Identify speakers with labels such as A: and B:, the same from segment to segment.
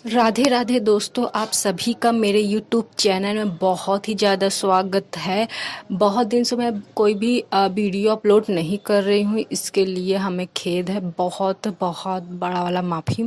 A: राधे राधे दोस्तों, आप सभी का मेरे YouTube चैनल में बहुत ही ज़्यादा स्वागत है। बहुत दिन से मैं कोई भी वीडियो अपलोड नहीं कर रही हूँ, इसके लिए हमें खेद है। बहुत बहुत बड़ा वाला माफ़ी।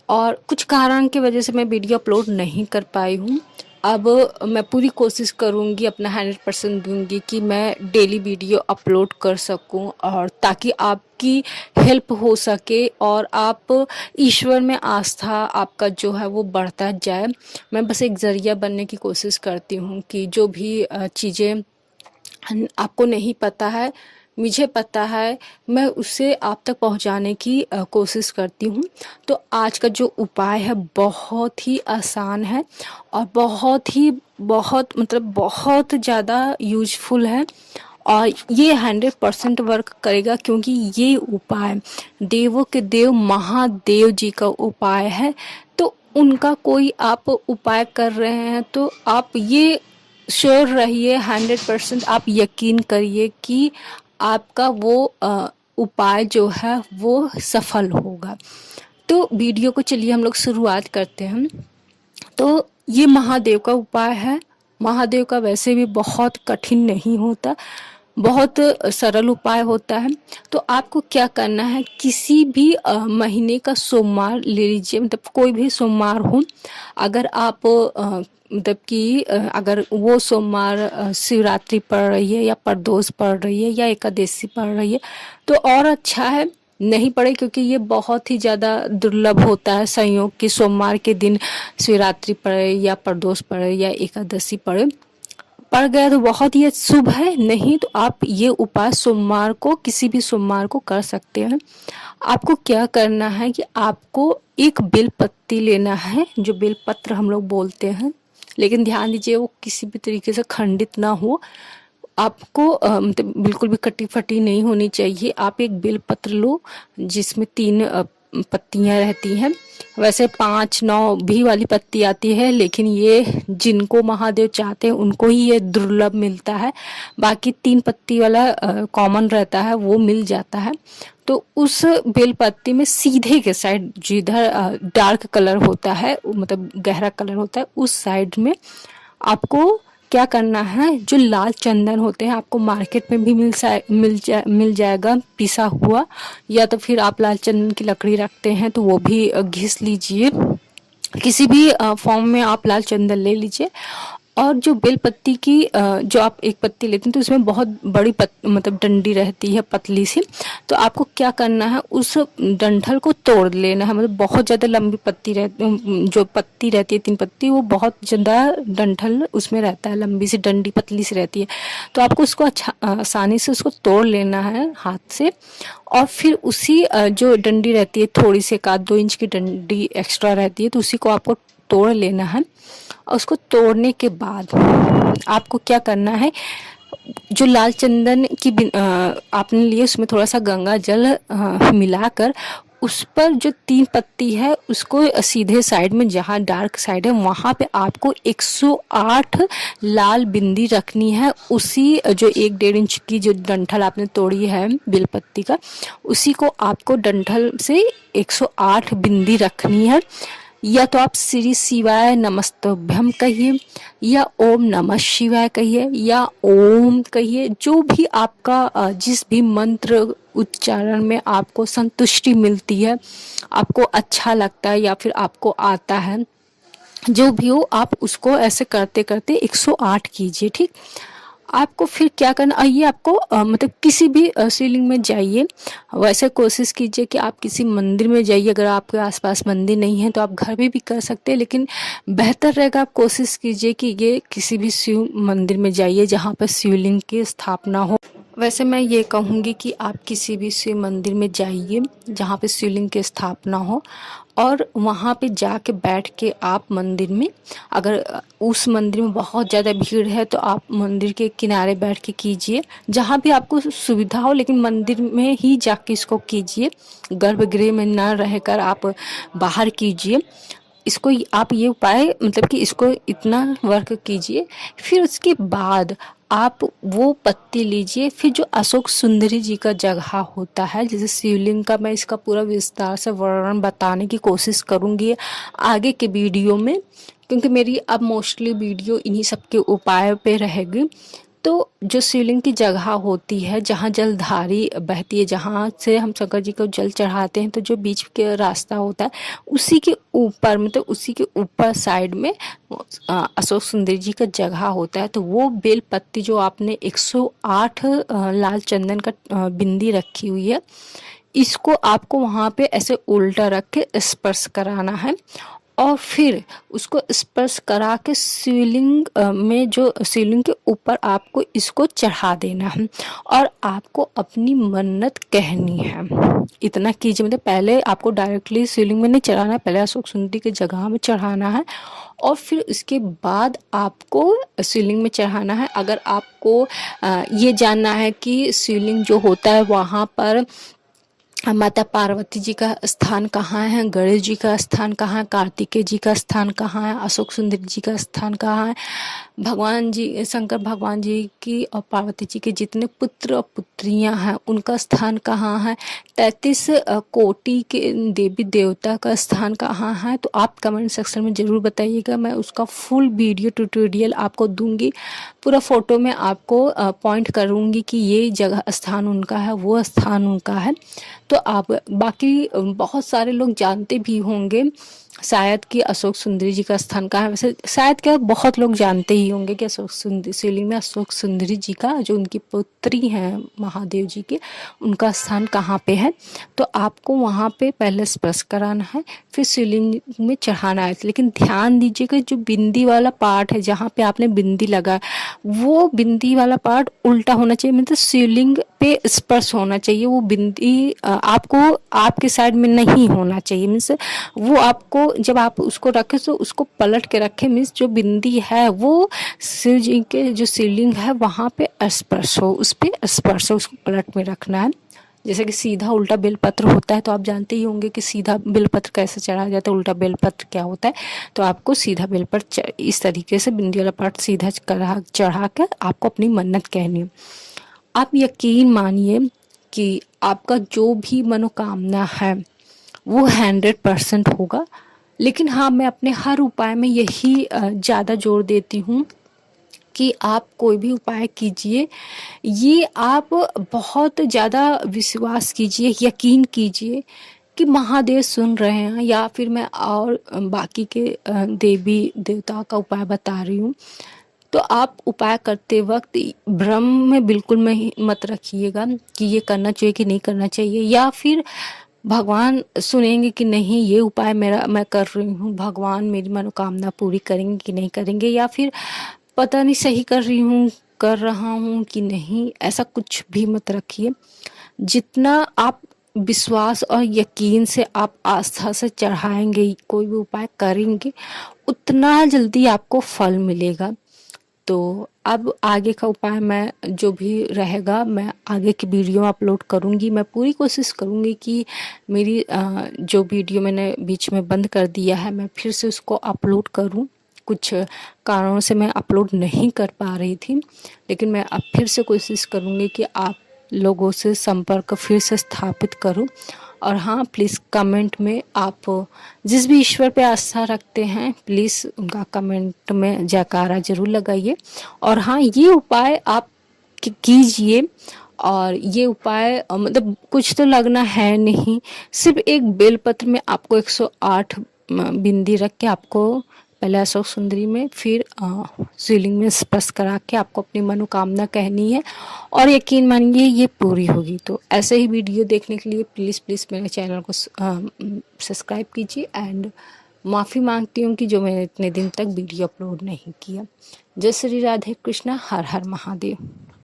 A: और कुछ कारण की वजह से मैं वीडियो अपलोड नहीं कर पाई हूँ। अब मैं पूरी कोशिश करूँगी, अपना 100% दूँगी कि मैं डेली वीडियो अपलोड कर सकूँ, और ताकि आपकी हेल्प हो सके और आप ईश्वर में आस्था आपका जो है वो बढ़ता जाए। मैं बस एक ज़रिया बनने की कोशिश करती हूँ कि जो भी चीज़ें आपको नहीं पता है, मुझे पता है, मैं उसे आप तक पहुंचाने की कोशिश करती हूँ। तो आज का जो उपाय है बहुत ही आसान है और बहुत मतलब बहुत ज़्यादा यूजफुल है, और ये 100% वर्क करेगा, क्योंकि ये उपाय देवों के देव महादेव जी का उपाय है। तो उनका कोई आप उपाय कर रहे हैं तो आप ये श्योर रहिए, 100% आप यकीन करिए कि आपका वो उपाय जो है वो सफल होगा। तो वीडियो को चलिए हम लोग शुरुआत करते हैं। तो ये महादेव का उपाय है। महादेव का वैसे भी बहुत कठिन नहीं होता, बहुत सरल उपाय होता है। तो आपको क्या करना है, किसी भी महीने का सोमवार ले लीजिए, मतलब कोई भी सोमवार हो। अगर आप मतलब कि अगर वो सोमवार शिवरात्रि पड़ रही है या प्रदोष पड़ रही है या एकादशी पड़ रही है तो और अच्छा है। नहीं पड़े, क्योंकि ये बहुत ही ज़्यादा दुर्लभ होता है संयोग कि सोमवार के दिन शिवरात्रि पड़े या प्रदोष पड़े या एकादशी पड़े। पड़ गया तो बहुत ही शुभ है, नहीं तो आप ये उपाय सोमवार को, किसी भी सोमवार को कर सकते हैं। आपको क्या करना है कि आपको एक बेल पत्ती लेना है, जो बेल पत्र हम लोग बोलते हैं, लेकिन ध्यान दीजिए वो किसी भी तरीके से खंडित ना हो। आपको मतलब बिल्कुल भी कटी फटी नहीं होनी चाहिए। आप एक बेल पत्र लो जिसमें 3 पत्तियां रहती हैं। वैसे 5 9 भी वाली पत्ती आती है, लेकिन ये जिनको महादेव चाहते हैं उनको ही ये दुर्लभ मिलता है। बाकी 3 पत्ती वाला कॉमन रहता है, वो मिल जाता है। तो उस बेल पत्ती में सीधे के साइड जिधर डार्क कलर होता है, मतलब गहरा कलर होता है, उस साइड में आपको क्या करना है, जो लाल चंदन होते हैं आपको मार्केट में भी मिल जाएगा पिसा हुआ, या तो फिर आप लाल चंदन की लकड़ी रखते हैं तो वो भी घिस लीजिए। किसी भी फॉर्म में आप लाल चंदन ले लीजिए। और जो बेल पत्ती की जो आप एक पत्ती लेते हैं तो उसमें बहुत बड़ी मतलब डंडी रहती है, पतली सी। तो आपको क्या करना है, उस डंठल को तोड़ लेना है। मतलब बहुत ज़्यादा लंबी पत्ती जो पत्ती रहती है 3 पत्ती, वो बहुत ज़्यादा डंठल उसमें रहता है, लंबी सी डंडी पतली सी रहती है। तो आपको उसको अच्छा आसानी से उसको तोड़ लेना है हाथ से। और फिर उसी जो डंडी रहती है, थोड़ी सी 1-2 इंच की डंडी एक्स्ट्रा रहती है, तो उसी को आपको तोड़ लेना है। और उसको तोड़ने के बाद आपको क्या करना है, जो लाल चंदन की आपने लिए उसमें थोड़ा सा गंगा जल मिलाकर उस पर जो 3 पत्ती है उसको सीधे साइड में, जहाँ डार्क साइड है वहाँ पे आपको 108 लाल बिंदी रखनी है। उसी जो 1-1.5 इंच की जो डंठल आपने तोड़ी है बेलपत्ती का, उसी को आपको डंठल से 108 बिंदी रखनी है। या तो आप श्री शिवाय नमस्तभ्यम कहिए, या ओम नमः शिवाय कहिए, या ओम कहिए, जो भी आपका जिस भी मंत्र उच्चारण में आपको संतुष्टि मिलती है, आपको अच्छा लगता है या फिर आपको आता है, जो भी हो आप उसको ऐसे करते करते 108 कीजिए। ठीक। आपको फिर क्या करना, आइए आपको मतलब किसी भी शिवलिंग में जाइए। वैसे कोशिश कीजिए कि आप किसी मंदिर में जाइए। अगर आपके आसपास मंदिर नहीं है तो आप घर में भी कर सकते हैं, लेकिन बेहतर रहेगा आप कोशिश कीजिए कि ये किसी भी शिव मंदिर में जाइए जहाँ पर शिवलिंग की स्थापना हो। वैसे मैं ये कहूँगी कि आप किसी भी शिव मंदिर में जाइए जहाँ पे शिवलिंग की स्थापना हो, और वहाँ पे जाके बैठ के आप मंदिर में, अगर उस मंदिर में बहुत ज़्यादा भीड़ है तो आप मंदिर के किनारे बैठ के कीजिए, जहाँ भी आपको सुविधा हो, लेकिन मंदिर में ही जाके इसको कीजिए। गर्भगृह में न रहकर आप बाहर कीजिए इसको। आप ये उपाय मतलब कि इसको इतना वर्क कीजिए। फिर उसके बाद आप वो पत्ती लीजिए। फिर जो अशोक सुंदरी जी का जगह होता है, जैसे शिवलिंग का, मैं इसका पूरा विस्तार से वर्णन बताने की कोशिश करूँगी आगे के वीडियो में, क्योंकि मेरी अब मोस्टली वीडियो इन्हीं सब के उपाय पे रहेगी। तो जो शिवलिंग की जगह होती है, जहाँ जलधारी बहती है, जहाँ से हम शंकर जी को जल चढ़ाते हैं, तो जो बीच के रास्ता होता है उसी के ऊपर, मतलब उसी के ऊपर साइड में अशोक सुंदर जी का जगह होता है। तो वो बेल पत्ती जो आपने 108 लाल चंदन का बिंदी रखी हुई है, इसको आपको वहाँ पे ऐसे उल्टा रख के स्पर्श कराना है, और फिर उसको स्पर्श करा के शिवलिंग में, जो शिवलिंग के ऊपर आपको इसको चढ़ा देना है, और आपको अपनी मन्नत कहनी है। इतना कीजिए, मतलब पहले आपको डायरेक्टली शिवलिंग में नहीं चढ़ाना है, पहले अशोक सुंदरी की जगह में चढ़ाना है, और फिर उसके बाद आपको शिवलिंग में चढ़ाना है। अगर आपको ये जानना है कि शिवलिंग जो होता है वहाँ पर माता पार्वती जी का स्थान कहाँ है, गणेश जी का स्थान कहाँ है, कार्तिकेय जी का स्थान कहाँ है, अशोक सुंदर जी का स्थान कहाँ है, भगवान जी, शंकर भगवान जी की और पार्वती जी के जितने पुत्र और पुत्रियां हैं उनका स्थान कहाँ है, 33 कोटि के देवी देवता का स्थान कहाँ है, तो आप कमेंट सेक्शन में ज़रूर बताइएगा। मैं उसका फुल वीडियो ट्यूटोरियल आपको दूंगी, पूरा फोटो में आपको पॉइंट करूंगी कि ये जगह स्थान उनका है, वो स्थान उनका है। तो आप बाकी बहुत सारे लोग जानते भी होंगे शायद कि अशोक सुंदरी जी का स्थान कहाँ है। वैसे शायद क्या बहुत लोग जानते ही होंगे कि अशोक सुंदरी, शिवलिंग में अशोक सुंदरी जी का, जो उनकी पुत्री हैं महादेव जी के, उनका स्थान कहाँ पे है। तो आपको वहाँ पे पहले स्पर्श कराना है, फिर शिवलिंग में चढ़ाना है। लेकिन ध्यान दीजिएगा, जो बिंदी वाला पार्ट है, जहाँ पे आपने बिंदी लगाया, वो बिंदी वाला पार्ट उल्टा होना चाहिए, मतलब शिवलिंग पे स्पर्श होना चाहिए। वो बिंदी आपको आपके साइड में नहीं होना चाहिए, मीन्स वो आपको, जब आप उसको रखें तो उसको पलट के रखें, मीन्स जो बिंदी है वो शिव जी के जो शिवलिंग है वहाँ पे स्पर्श हो, उस पर स्पर्श हो, उसको पलट में रखना है। जैसे कि सीधा उल्टा बेलपत्र होता है, तो आप जानते ही होंगे कि सीधा बेलपत्र कैसे चढ़ाया जाता है, उल्टा बेलपत्र क्या होता है। तो आपको सीधा बेलपत्र इस तरीके से बिंदी वाला पार्ट सीधा चढ़ा कर आपको अपनी मन्नत कहनी है। आप यकीन मानिए कि आपका जो भी मनोकामना है वो 100% होगा। लेकिन हाँ, मैं अपने हर उपाय में यही ज़्यादा जोर देती हूँ कि आप कोई भी उपाय कीजिए, ये आप बहुत ज़्यादा विश्वास कीजिए, यकीन कीजिए कि महादेव सुन रहे हैं। या फिर मैं और बाकी के देवी देवताओं का उपाय बता रही हूँ। तो आप उपाय करते वक्त भ्रम में बिल्कुल में मत रखिएगा कि ये करना चाहिए कि नहीं करना चाहिए, या फिर भगवान सुनेंगे कि नहीं ये उपाय मेरा मैं कर रही हूँ, भगवान मेरी मनोकामना पूरी करेंगे कि नहीं करेंगे, या फिर पता नहीं सही कर रही हूँ, कर रहा हूँ कि नहीं, ऐसा कुछ भी मत रखिए। जितना आप विश्वास और यकीन से आप आस्था से चढ़ाएंगे, कोई भी उपाय करेंगे, उतना जल्दी आपको फल मिलेगा। तो अब आगे का उपाय मैं जो भी रहेगा मैं आगे की वीडियो अपलोड करूँगी। मैं पूरी कोशिश करूँगी कि मेरी जो वीडियो मैंने बीच में बंद कर दिया है मैं फिर से उसको अपलोड करूँ। कुछ कारणों से मैं अपलोड नहीं कर पा रही थी, लेकिन मैं अब फिर से कोशिश करूँगी कि आप लोगों से संपर्क फिर से स्थापित करूँ। और हाँ, प्लीज़ कमेंट में आप जिस भी ईश्वर पे आस्था रखते हैं प्लीज़ उनका कमेंट में जयकारा ज़रूर लगाइए। और हाँ, ये उपाय आप कीजिए। और ये उपाय मतलब कुछ तो लगना है नहीं, सिर्फ एक बेलपत्र में आपको 108 बिंदी रख के आपको पहले अशोक सुंदरी में, फिर शिवलिंग में स्पर्श करा के आपको अपनी मनोकामना कहनी है, और यकीन मानिए ये पूरी होगी। तो ऐसे ही वीडियो देखने के लिए प्लीज़ मेरे चैनल को सब्सक्राइब कीजिए। एंड माफ़ी मांगती हूँ कि जो मैंने इतने दिन तक वीडियो अपलोड नहीं किया। जय श्री राधे कृष्णा, हर हर महादेव।